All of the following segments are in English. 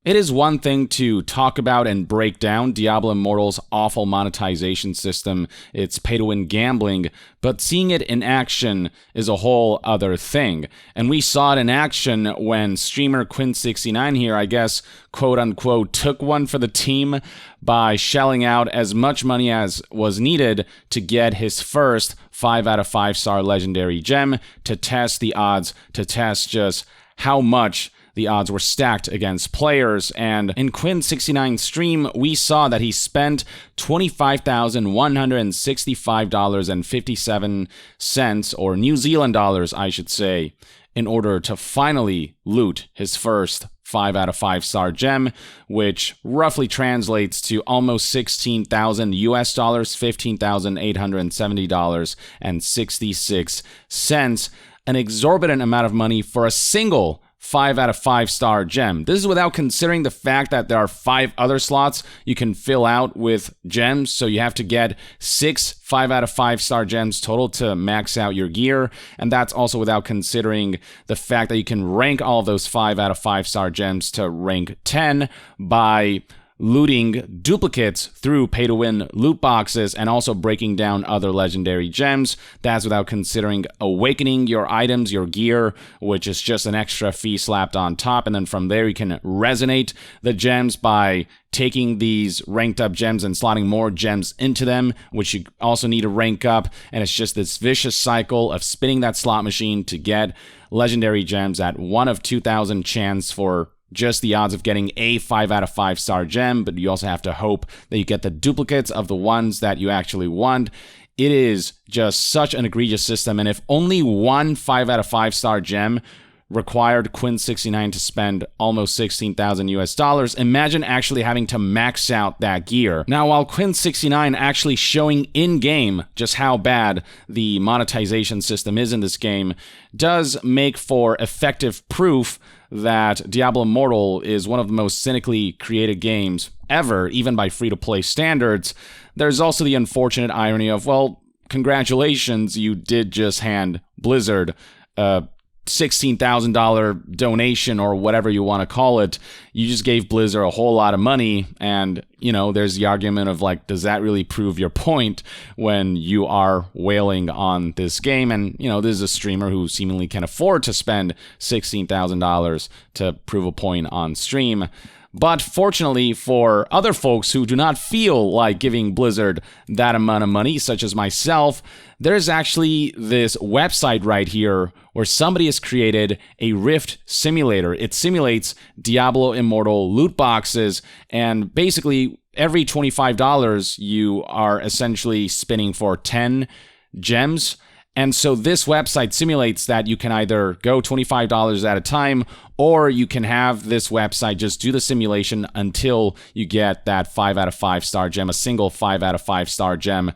It is one thing to talk about and break down Diablo Immortal's awful monetization system, its pay-to-win gambling, but seeing it in action is a whole other thing. And we saw it in action when streamer Quinn69 here, I guess, quote-unquote, took one for the team by shelling out as much money as was needed to get his first 5 out of 5 star legendary gem, to test the odds, to test just how much the odds were stacked against players. And in Quinn69's stream, we saw that he spent $25,165.57, or New Zealand dollars, I should say, in order to finally loot his first 5 out of 5 star gem, which roughly translates to almost 16,000 US dollars, $15,870.66, an exorbitant amount of money for a single 5 out of 5 star gem. This is without considering the fact that there are 5 other slots you can fill out with gems, so you have to get 6 5 out of 5 star gems total to max out your gear, and that's also without considering the fact that you can rank all of those 5 out of 5 star gems to rank 10 by looting duplicates through pay-to-win loot boxes and also breaking down other legendary gems. That's without considering awakening your items, your gear, which is just an extra fee slapped on top. And then from there, you can resonate the gems by taking these ranked up gems and slotting more gems into them, which you also need to rank up. And it's just this vicious cycle of spinning that slot machine to get legendary gems at 1 of 2,000 chance for just the odds of getting a 5 out of 5 star gem, but you also have to hope that you get the duplicates of the ones that you actually want. It is just such an egregious system, and if only one 5 out of 5 star gem required Quinn69 to spend almost 16,000 US dollars, imagine actually having to max out that gear. Now, while Quinn69 actually showing in-game just how bad the monetization system is in this game does make for effective proof that Diablo Immortal is one of the most cynically created games ever, even by free-to-play standards, there's also the unfortunate irony of, well, congratulations, you did just hand Blizzard a $16,000 donation or whatever you want to call it. You just gave Blizzard a whole lot of money, and, you know, there's the argument of, like, does that really prove your point when you are wailing on this game? And, you know, this is a streamer who seemingly can afford to spend $16,000 to prove a point on stream. But fortunately for other folks who do not feel like giving Blizzard that amount of money, such as myself, there's actually this website right here where somebody has created a Rift simulator. It simulates Diablo Immortal loot boxes, and basically every $25 you are essentially spinning for 10 gems. And so this website simulates that you can either go $25 at a time, or you can have this website just do the simulation until you get that 5 out of 5 star gem, a single 5 out of 5 star gem.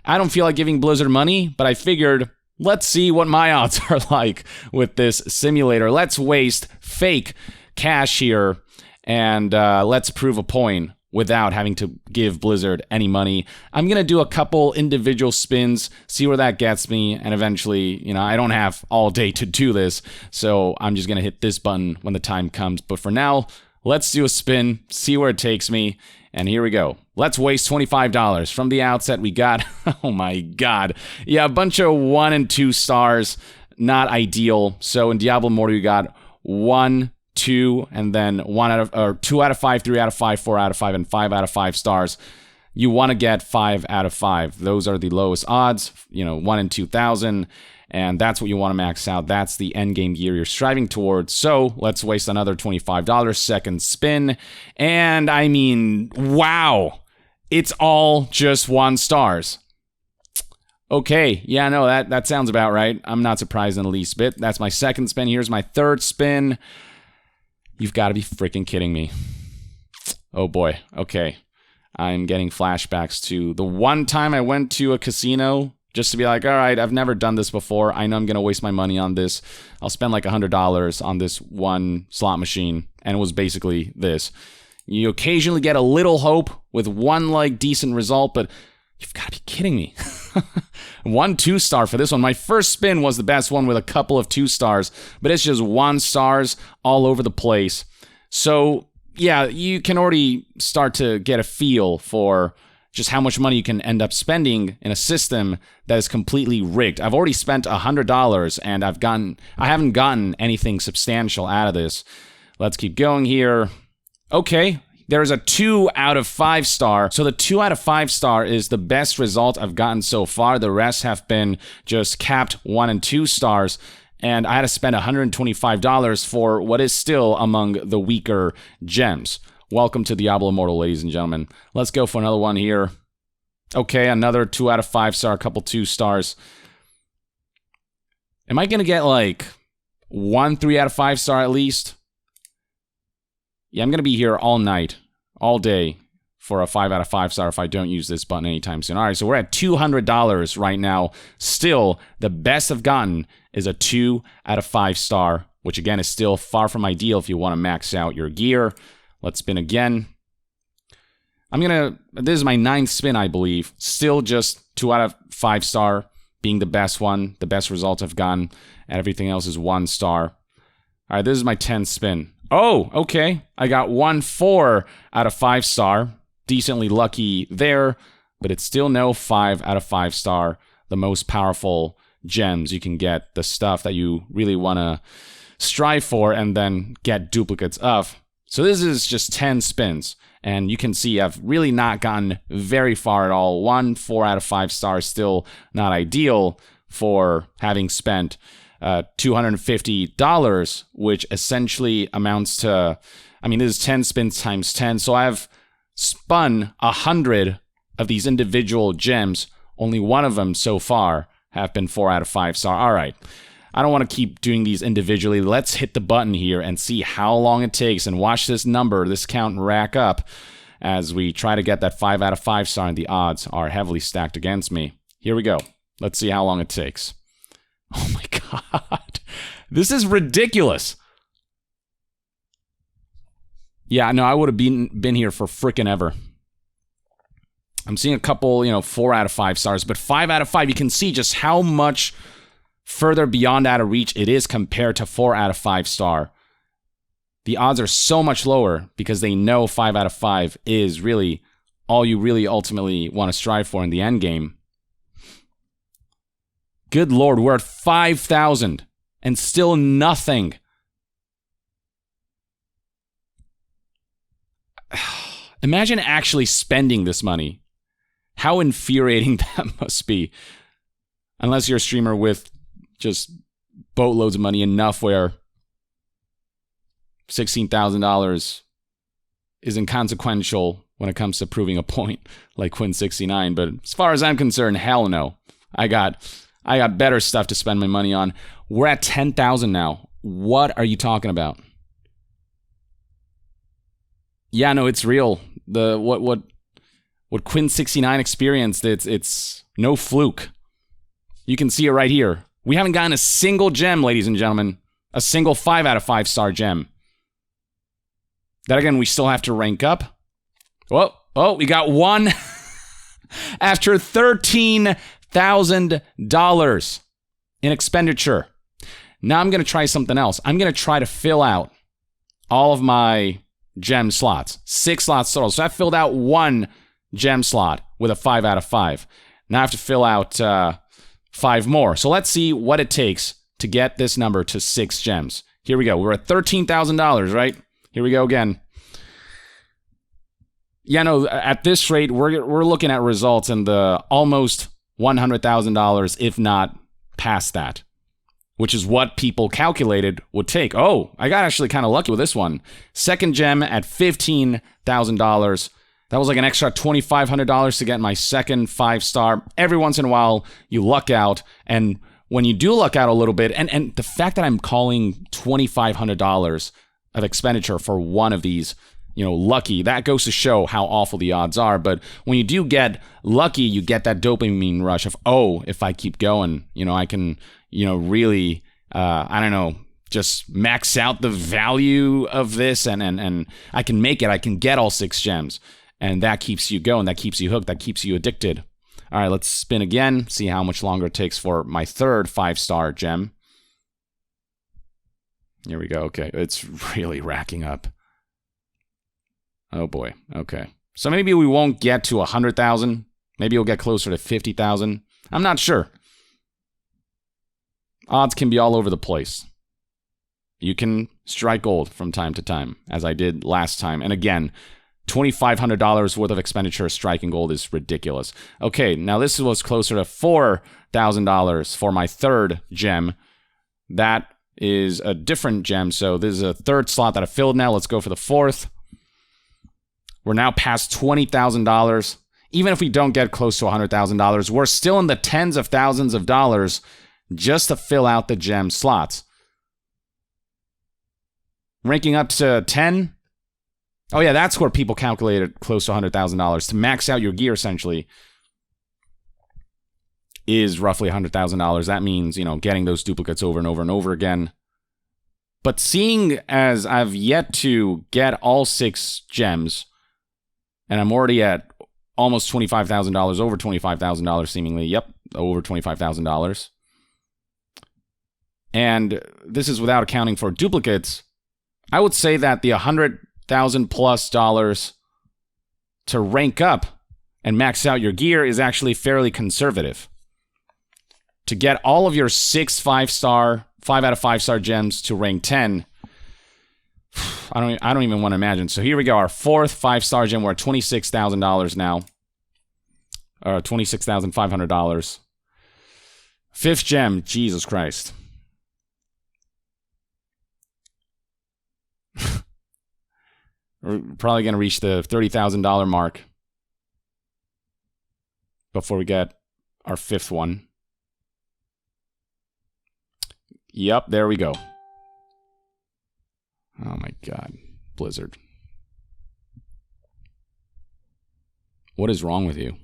I don't feel like giving Blizzard money, but I figured, let's see what my odds are like with this simulator. Let's waste fake cash here, and let's prove a point without having to give Blizzard any money. I'm going to do a couple individual spins, see where that gets me, and eventually, you know, I don't have all day to do this, so I'm just going to hit this button when the time comes. But for now, let's do a spin, see where it takes me, and here we go. Let's waste $25. From the outset, we got, oh my god, yeah, a bunch of 1 and 2 stars, not ideal. So in Diablo Immortal, you got 1, 2, and then 2 out of 5, 3 out of 5, 4 out of 5, and 5 out of 5 stars. You want to get 5 out of 5. Those are the lowest odds, you know, 1 in 2,000, and that's what you want to max out. That's the end game gear you're striving towards. So let's waste another $25. Second spin, and I mean, wow, it's all just 1 stars. Okay, yeah, no, that sounds about right. I'm not surprised in the least bit. That's my second spin. Here's my third spin. You've got to be freaking kidding me. Oh boy, okay. I'm getting flashbacks to the one time I went to a casino just to be like, all right, I've never done this before. I know I'm going to waste my money on this. I'll spend like $100 on this one slot machine, and it was basically this. You occasionally get a little hope with one like decent result, but you've got to be kidding me. 1 2-star for this one. My first spin was the best one with a couple of 2 stars, but it's just 1 stars all over the place. So yeah, you can already start to get a feel for just how much money you can end up spending in a system that is completely rigged. I've already spent $100 and I haven't gotten anything substantial out of this. Let's keep going here. Okay, there's a 2 out of 5 star. So the 2 out of 5 star is the best result I've gotten so far. The rest have been just capped 1 and 2 stars. And I had to spend $125 for what is still among the weaker gems. Welcome to Diablo Immortal, ladies and gentlemen. Let's go for another one here. Okay, another 2 out of 5 star, a couple 2 stars. Am I going to get like 1 3 out of 5 star at least? Yeah, I'm going to be here all night, all day for a 5 out of 5 star if I don't use this button anytime soon. All right, so we're at $200 right now. Still, the best I've gotten is a 2 out of 5 star, which again is still far from ideal if you want to max out your gear. Let's spin again. This is my 9th spin, I believe. Still just 2 out of 5 star being the best one, the best result I've gotten, and everything else is 1 star. All right, this is my 10th spin. Oh, okay. I got 1 4 out of 5 star. Decently lucky there, but it's still no 5 out of 5 star. The most powerful gems you can get, the stuff that you really want to strive for and then get duplicates of. So this is just 10 spins, and you can see I've really not gotten very far at all. 1 4 out of 5 stars, still not ideal for having spent $250, which essentially amounts to, I mean, this is 10 spins times 10, so I've spun 100 of these individual gems. Only one of them so far have been 4 out of 5 star. All right. I don't want to keep doing these individually. Let's hit the button here and see how long it takes and watch this number, this count rack up as we try to get that 5 out of 5 star, and the odds are heavily stacked against me. Here we go. Let's see how long it takes. Oh my God. This is ridiculous. Yeah, no, I would have been here for frickin' ever. I'm seeing a couple, 4 out of 5 stars, but 5 out of 5, you can see just how much further beyond out of reach it is compared to 4 out of 5 star. The odds are so much lower because they know 5 out of 5 is really all you really ultimately want to strive for in the end game. Good Lord, we're at 5,000 and still nothing. Imagine actually spending this money. How infuriating that must be. Unless you're a streamer with just boatloads of money, enough where $16,000 is inconsequential when it comes to proving a point like Quinn69. But as far as I'm concerned, hell no. I got better stuff to spend my money on. We're at 10,000 now. What are you talking about? Yeah, no, it's real. What Quinn69 experienced, it's no fluke. You can see it right here. We haven't gotten a single gem, ladies and gentlemen. A single 5 out of 5 star gem. That again, we still have to rank up. Oh, we got one after $13,000 in expenditure. Now I'm going to try something else. I'm going to try to fill out all of my gem slots. 6 slots total. So I filled out 1 gem slot with a 5 out of 5. Now I have to fill out 5 more. So let's see what it takes to get this number to 6 gems. Here we go. We're at $13,000, right? Here we go again. Yeah, no, at this rate, we're looking at results in the almost $100,000, if not past that, which is what people calculated would take. Oh, I got actually kind of lucky with this one. Second gem at $15,000. That was like an extra $2,500 to get my second 5 star. Every once in a while, you luck out. And when you do luck out a little bit, and the fact that I'm calling $2,500 of expenditure for one of these, lucky, that goes to show how awful the odds are. But when you do get lucky, you get that dopamine rush of, oh, if I keep going, I can, really, just max out the value of this and I can make it. I can get all 6 gems. And that keeps you going. That keeps you hooked. That keeps you addicted. All right, let's spin again. See how much longer it takes for my third 5 star gem. Here we go. Okay, it's really racking up. Oh boy. Okay. So maybe we won't get to 100,000. Maybe we'll get closer to 50,000. I'm not sure. Odds can be all over the place. You can strike gold from time to time, as I did last time. And again, $2,500 worth of expenditure striking gold is ridiculous. Okay, now this was closer to $4,000 for my third gem. That is a different gem, so this is a third slot that I filled now. Let's go for the fourth. We're now past $20,000. Even if we don't get close to $100,000, we're still in the tens of thousands of dollars just to fill out the gem slots. Ranking up to 10. Oh yeah, that's where people calculated close to $100,000. To max out your gear, essentially, is roughly $100,000. That means, you know, getting those duplicates over and over and over again. But seeing as I've yet to get all 6 gems, and I'm already at almost $25,000, over $25,000 seemingly. Yep, over $25,000. And this is without accounting for duplicates. I would say that the $100,000 plus to rank up and max out your gear is actually fairly conservative. To get all of your 6 5-star, 5 out of 5-star gems to rank 10, I don't even want to imagine. So here we go, our fourth 5-star gem. We're at $26,000 now. Or $26,500. Fifth gem, Jesus Christ. We're probably going to reach the $30,000 mark before we get our fifth one. Yep, there we go. Oh my God, Blizzard. What is wrong with you?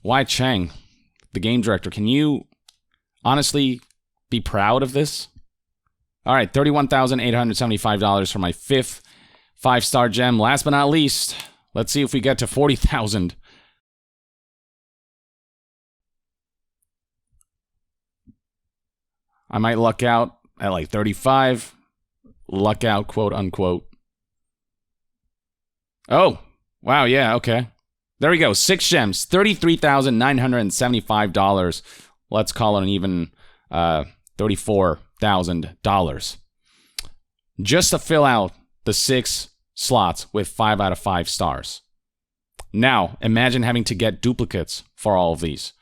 Why Chang, the game director, can you honestly be proud of this? All right, $31,875 for my fifth 5-star gem. Last but not least, let's see if we get to 40,000. I might luck out at like 35. Luck out, quote unquote. Oh, wow, yeah, okay. There we go, 6 gems, $33,975. Let's call it an even $34,000. Just to fill out the 6 slots with 5 out of 5 stars. Now, imagine having to get duplicates for all of these.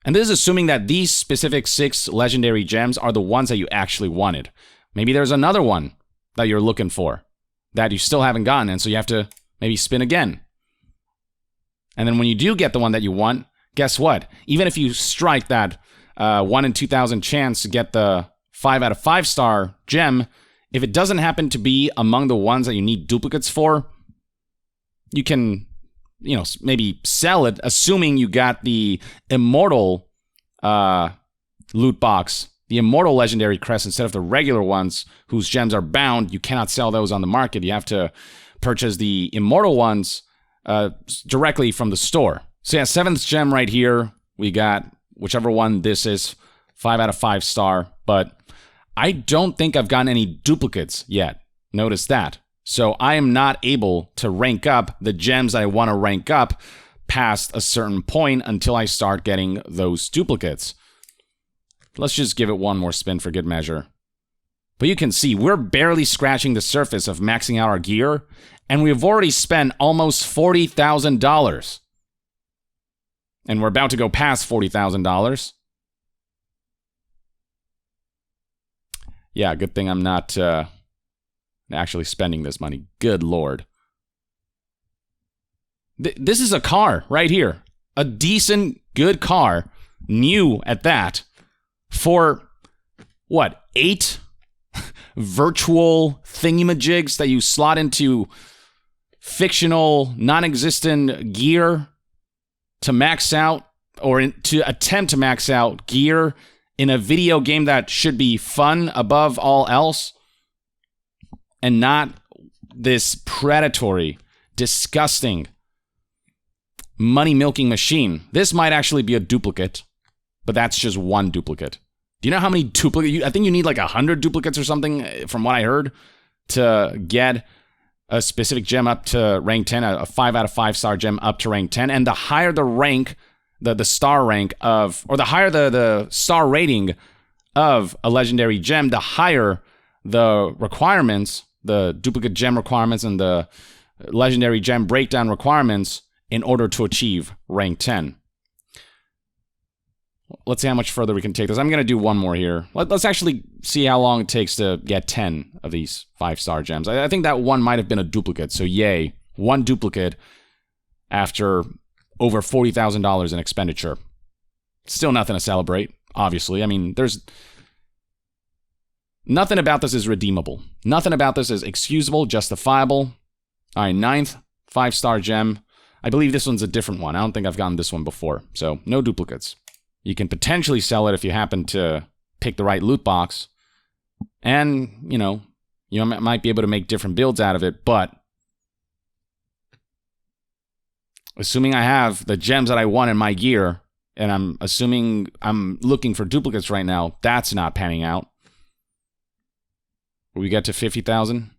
And this is assuming that these specific 6 legendary gems are the ones that you actually wanted. Maybe there's another one that you're looking for that you still haven't gotten, and so you have to maybe spin again. And then when you do get the one that you want, guess what? Even if you strike that 1 in 2,000 chance to get the 5 out of 5-star gem, if it doesn't happen to be among the ones that you need duplicates for, you can, you know, maybe sell it, assuming you got the Immortal loot box, the Immortal legendary crest instead of the regular ones whose gems are bound. You cannot sell those on the market. You have to purchase the Immortal ones directly from the store. So yeah, 7th gem right here. We got whichever one this is, 5 out of 5 star. But I don't think I've gotten any duplicates yet. Notice that. So I am not able to rank up the gems I want to rank up past a certain point until I start getting those duplicates. Let's just give it one more spin for good measure. But you can see we're barely scratching the surface of maxing out our gear, and we've already spent almost $40,000. And we're about to go past $40,000. Yeah, good thing I'm not actually spending this money. Good Lord. This is a car right here. A decent, good car. New at that. For, what, 8 virtual thingamajigs that you slot into fictional, non-existent gear to max out, or to attempt to max out gear in a video game that should be fun above all else, and not this predatory, disgusting, money-milking machine. This might actually be a duplicate, but that's just one duplicate. Do you know how many duplicates? I think you need like 100 duplicates or something, from what I heard, to get a specific gem up to rank 10, a 5 out of 5 star gem up to rank 10. And the higher the rank, the star rank of, or the higher the star rating of a legendary gem, the higher the requirements, the duplicate gem requirements and the legendary gem breakdown requirements in order to achieve rank 10. Let's see how much further we can take this. I'm going to do one more here. Let's actually see how long it takes to get 10 of these 5-star gems. I think that one might have been a duplicate, so yay. One duplicate after over $40,000 in expenditure. Still nothing to celebrate, obviously. I mean, there's... nothing about this is redeemable. Nothing about this is excusable, justifiable. All right, 9th 5-star gem. I believe this one's a different one. I don't think I've gotten this one before, so no duplicates. You can potentially sell it if you happen to pick the right loot box. And, you might be able to make different builds out of it, but assuming I have the gems that I want in my gear, and I'm assuming I'm looking for duplicates right now, that's not panning out. Will we get to 50,000?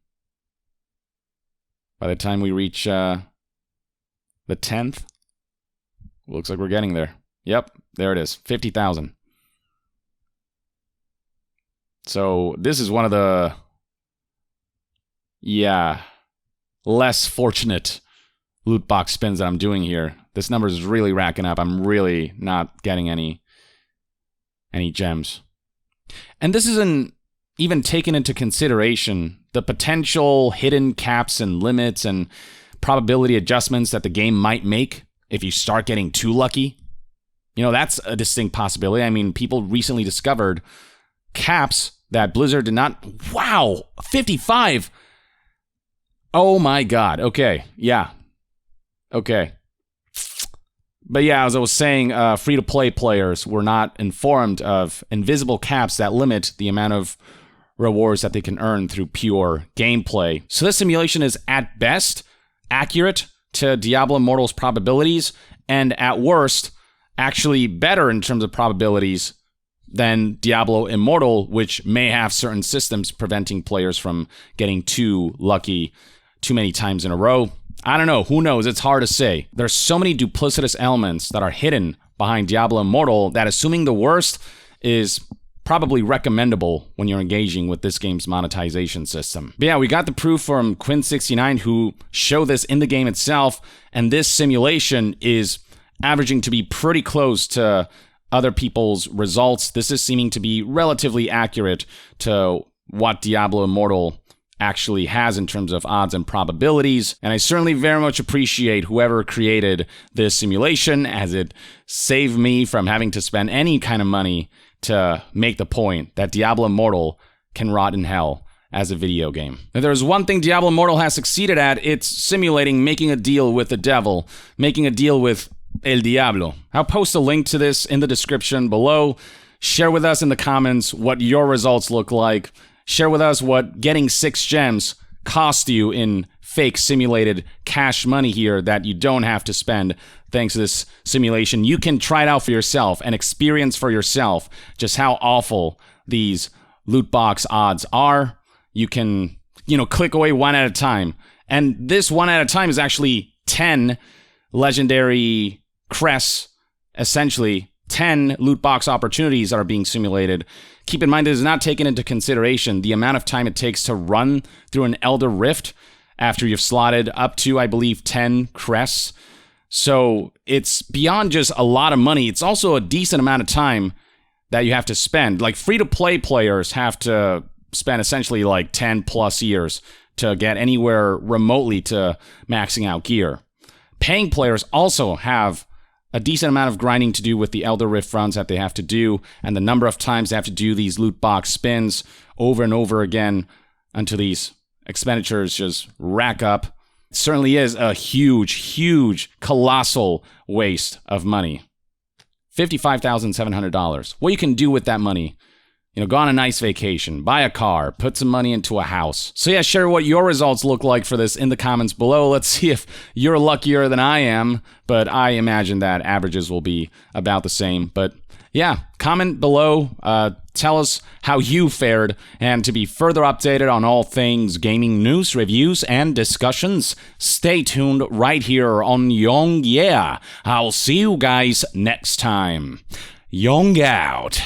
By the time we reach the 10th? Looks like we're getting there. Yep, there it is. 50,000. So this is one of the, less fortunate loot box spins that I'm doing here. This number is really racking up. I'm really not getting any gems. And this isn't even taken into consideration the potential hidden caps and limits and probability adjustments that the game might make if you start getting too lucky. That's a distinct possibility. I mean, people recently discovered caps that Blizzard did not... Wow! 55! Oh my god. Okay. Yeah. Okay. But yeah, as I was saying, free-to-play players were not informed of invisible caps that limit the amount of rewards that they can earn through pure gameplay. So this simulation is, at best, accurate to Diablo Immortal's probabilities, and at worst, actually better in terms of probabilities than Diablo Immortal, which may have certain systems preventing players from getting too lucky too many times in a row. I don't know. Who knows? It's hard to say. There's so many duplicitous elements that are hidden behind Diablo Immortal that assuming the worst is probably recommendable when you're engaging with this game's monetization system. But yeah, we got the proof from Quinn69 who showed this in the game itself, and this simulation is averaging to be pretty close to other people's results. This is seeming to be relatively accurate to what Diablo Immortal actually has in terms of odds and probabilities, and I certainly very much appreciate whoever created this simulation, as it saved me from having to spend any kind of money to make the point that Diablo Immortal can rot in hell as a video game. If there's one thing Diablo Immortal has succeeded at, it's simulating making a deal with the devil, making a deal with El Diablo. I'll post a link to this in the description below. Share with us in the comments what your results look like. Share with us what getting 6 gems cost you in fake simulated cash money here that you don't have to spend thanks to this simulation. You can try it out for yourself and experience for yourself just how awful these loot box odds are. You can, click away one at a time. And this one at a time is actually 10 legendary crests, essentially 10 loot box opportunities that are being simulated. Keep in mind, this is not taken into consideration the amount of time it takes to run through an Elder Rift after you've slotted up to, I believe, 10 crests. So it's beyond just a lot of money. It's also a decent amount of time that you have to spend. Like, free-to-play players have to spend essentially like 10 plus years to get anywhere remotely to maxing out gear. Paying players also have a decent amount of grinding to do with the Elder Rift runs that they have to do, and the number of times they have to do these loot box spins over and over again until these expenditures just rack up. It certainly is a huge, colossal waste of money. $55,700. What you can do with that money? Go on a nice vacation, buy a car, put some money into a house. So yeah, share what your results look like for this in the comments below. Let's see if you're luckier than I am, but I imagine that averages will be about the same. But yeah, comment below, Tell us how you fared, and to be further updated on all things gaming news, reviews, and discussions, stay tuned right here on Young Yeah. I'll see you guys next time. Young out.